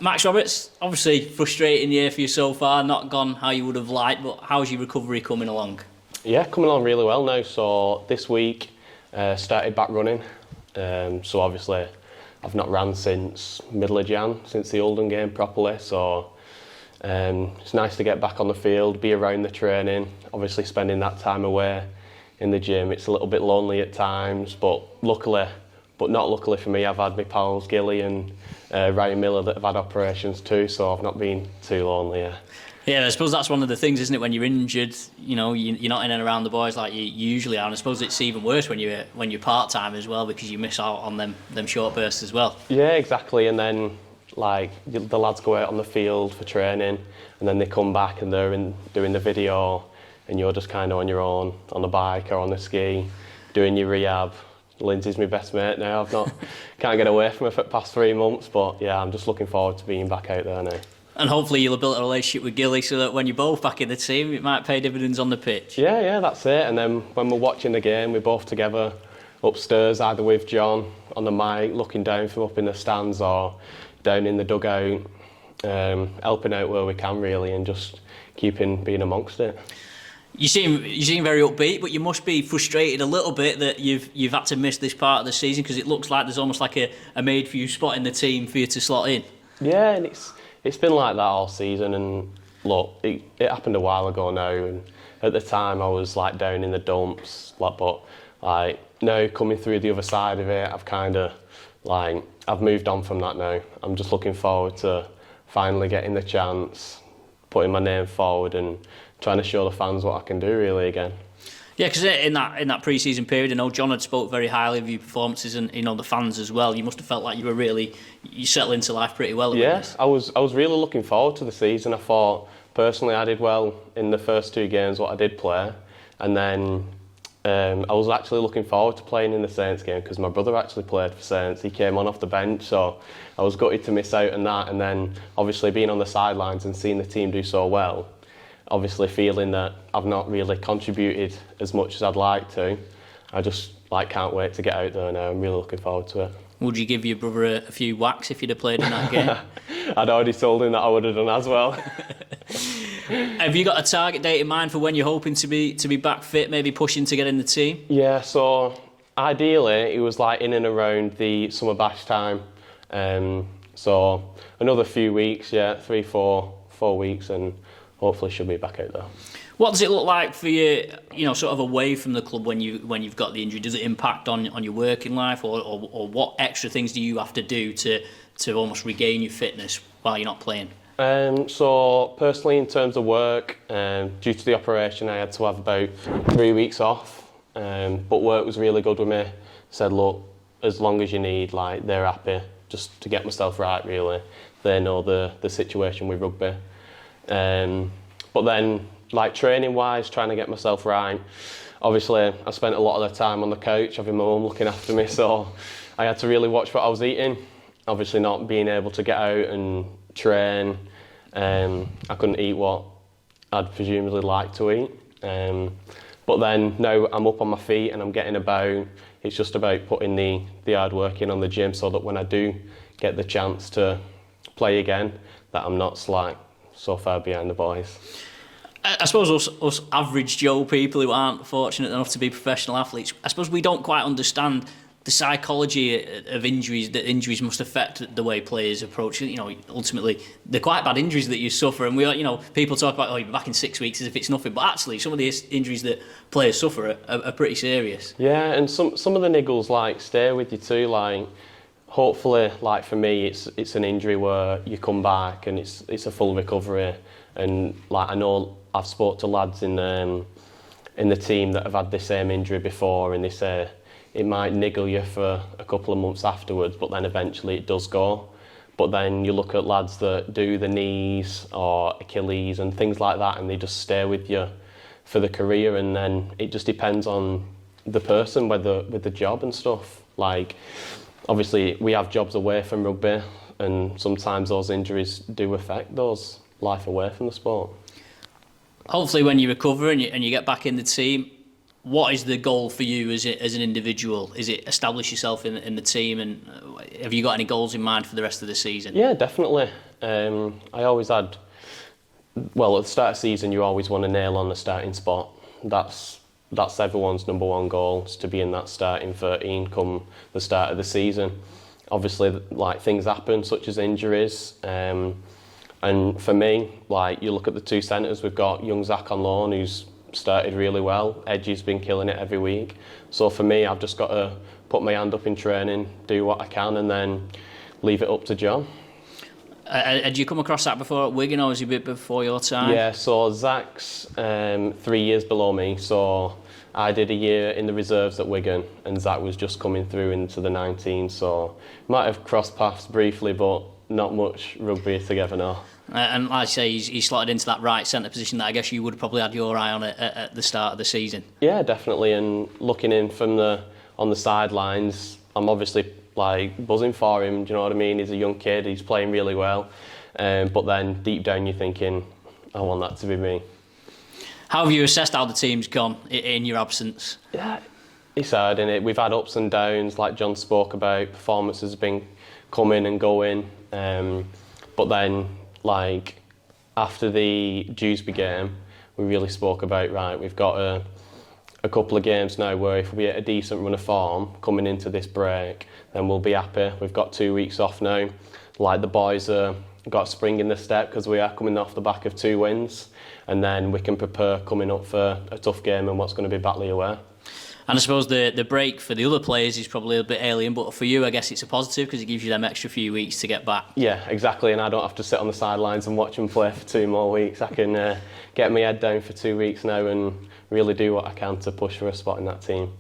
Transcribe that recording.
Max Roberts, obviously frustrating year for you so far, not gone how you would have liked, but how's your recovery coming along? Yeah, coming along really well now. So this week, started back running. So obviously, I've not ran since middle of Jan, since the Oldham game properly. So it's nice to get back on the field, be around the training. Obviously, spending that time away in the gym, it's a little bit lonely at times, but not luckily for me, I've had my pals Gilly and Ryan Miller that have had operations too, so I've not been too lonely. Yeah, I suppose that's one of the things, isn't it? When you're injured, you know, you're not in and around the boys like you usually are. And I suppose it's even worse when you're part time as well, because you miss out on them short bursts as well. Yeah, exactly. And then like the lads go out on the field for training, and then they come back and they're doing the video, and you're just kind of on your own on the bike or on the ski, doing your rehab. Lindsay's my best mate now. Can't get away from her for the past 3 months, but yeah, I'm just looking forward to being back out there now. And hopefully you'll have built a relationship with Gilly so that when you're both back in the team, it might pay dividends on the pitch. Yeah, that's it. And then when we're watching the game, we're both together upstairs, either with John on the mic, looking down from up in the stands, or down in the dugout, helping out where we can really, and just being amongst it. You seem very upbeat, but you must be frustrated a little bit that you've had to miss this part of the season, because it looks like there's almost like a made for you spot in the team for you to slot in. Yeah, and it's been like that all season, and look, it happened a while ago now, and at the time I was like down in the dumps, but like now coming through the other side of it, I've moved on from that now. I'm just looking forward to finally getting the chance, putting my name forward and trying to show the fans what I can do really again. Yeah, because in that pre-season period, I know John had spoke very highly of your performances, and the fans as well. You must have felt like you settled into life pretty well. Yes, I was really looking forward to the season. I thought personally I did well in the first 2 games what I did play, and then I was actually looking forward to playing in the Saints game, because my brother actually played for Saints. He came on off the bench, so I was gutted to miss out on that. And then obviously being on the sidelines and seeing the team do so well, obviously feeling that I've not really contributed as much as I'd like to, I just can't wait to get out there now. I'm really looking forward to it. Would you give your brother a few whacks if you'd have played in that game? I'd already told him that I would have done as well. Have you got a target date in mind for when you're hoping to be back fit, maybe pushing to get in the team? Yeah, so ideally it was like in and around the Summer Bash time. So another few weeks, 3, 4 weeks, and hopefully she'll be back out there. What does it look like for you, sort of away from the club when you've got the injury? Does it impact on your working life, or what extra things do you have to do to almost regain your fitness while you're not playing? So personally, in terms of work, due to the operation, I had to have about 3 weeks off. But work was really good with me. Said, look, as long as you need, they're happy, just to get myself right. Really, they know the situation with rugby. But then, training-wise, trying to get myself right, obviously I spent a lot of the time on the couch having my mum looking after me, so I had to really watch what I was eating. Obviously not being able to get out and train, I couldn't eat what I'd presumably like to eat. But then now I'm up on my feet and I'm getting about. It's just about putting the hard work in on the gym, so that when I do get the chance to play again, that I'm not so far behind the boys. I suppose us average Joe people who aren't fortunate enough to be professional athletes, I suppose we don't quite understand the psychology of injuries, that injuries must affect the way players approach it. Ultimately, they're quite bad injuries that you suffer, and people talk about, you'll be back in 6 weeks as if it's nothing, but actually some of the injuries that players suffer are pretty serious. Yeah, and some of the niggles stay with you too. Hopefully, for me, it's an injury where you come back and it's a full recovery. And I know I've spoke to lads in the team that have had the same injury before, and they say it might niggle you for a couple of months afterwards, but then eventually it does go. But then you look at lads that do the knees or Achilles and things like that, and they just stay with you for the career. And then it just depends on the person, whether with the job and stuff. Obviously, we have jobs away from rugby, and sometimes those injuries do affect those life away from the sport. Hopefully, when you recover and you get back in the team, what is the goal for you as an individual? Is it establish yourself in the team, and have you got any goals in mind for the rest of the season? Yeah, definitely. I always had. Well, at the start of the season, you always want to nail on the starting spot. That's everyone's number one goal, is to be in that starting 13 come the start of the season. Obviously, like, things happen, such as injuries. And for me, like, you look at the two centres, we've got young Zach on loan, who's started really well. Edgy's been killing it every week. So for me, I've just got to put my hand up in training, do what I can, and then leave it up to John. Had you come across that before at Wigan, or was he a bit before your time? Yeah, so Zach's 3 years below me, so I did a year in the reserves at Wigan, and Zach was just coming through into the 19, so might have crossed paths briefly, but not much rugby together now. And like I say, he's slotted into that right centre position that I guess you would have probably had your eye on at the start of the season. Yeah, definitely, and looking in from on the sidelines, I'm obviously like buzzing for him, do you know what I mean? He's a young kid, he's playing really well, but then deep down you're thinking, I want that to be me. How have you assessed how the team's gone in your absence? Yeah, it's hard, innit? We've had ups and downs, like John spoke about. Performances have been coming and going, but then, like, after the Dewsbury game, we really spoke about, right, we've got a couple of games now where if we get a decent run of form coming into this break, then we'll be happy. We've got 2 weeks off now. Like, the boys got a spring in the step because we are coming off the back of 2 wins, and then we can prepare coming up for a tough game and what's going to be Batley away. And I suppose the break for the other players is probably a bit alien, but for you, I guess it's a positive because it gives you them extra few weeks to get back. Yeah, exactly, and I don't have to sit on the sidelines and watch them play for 2 more weeks. I can get my head down for 2 weeks now and really do what I can to push for a spot in that team.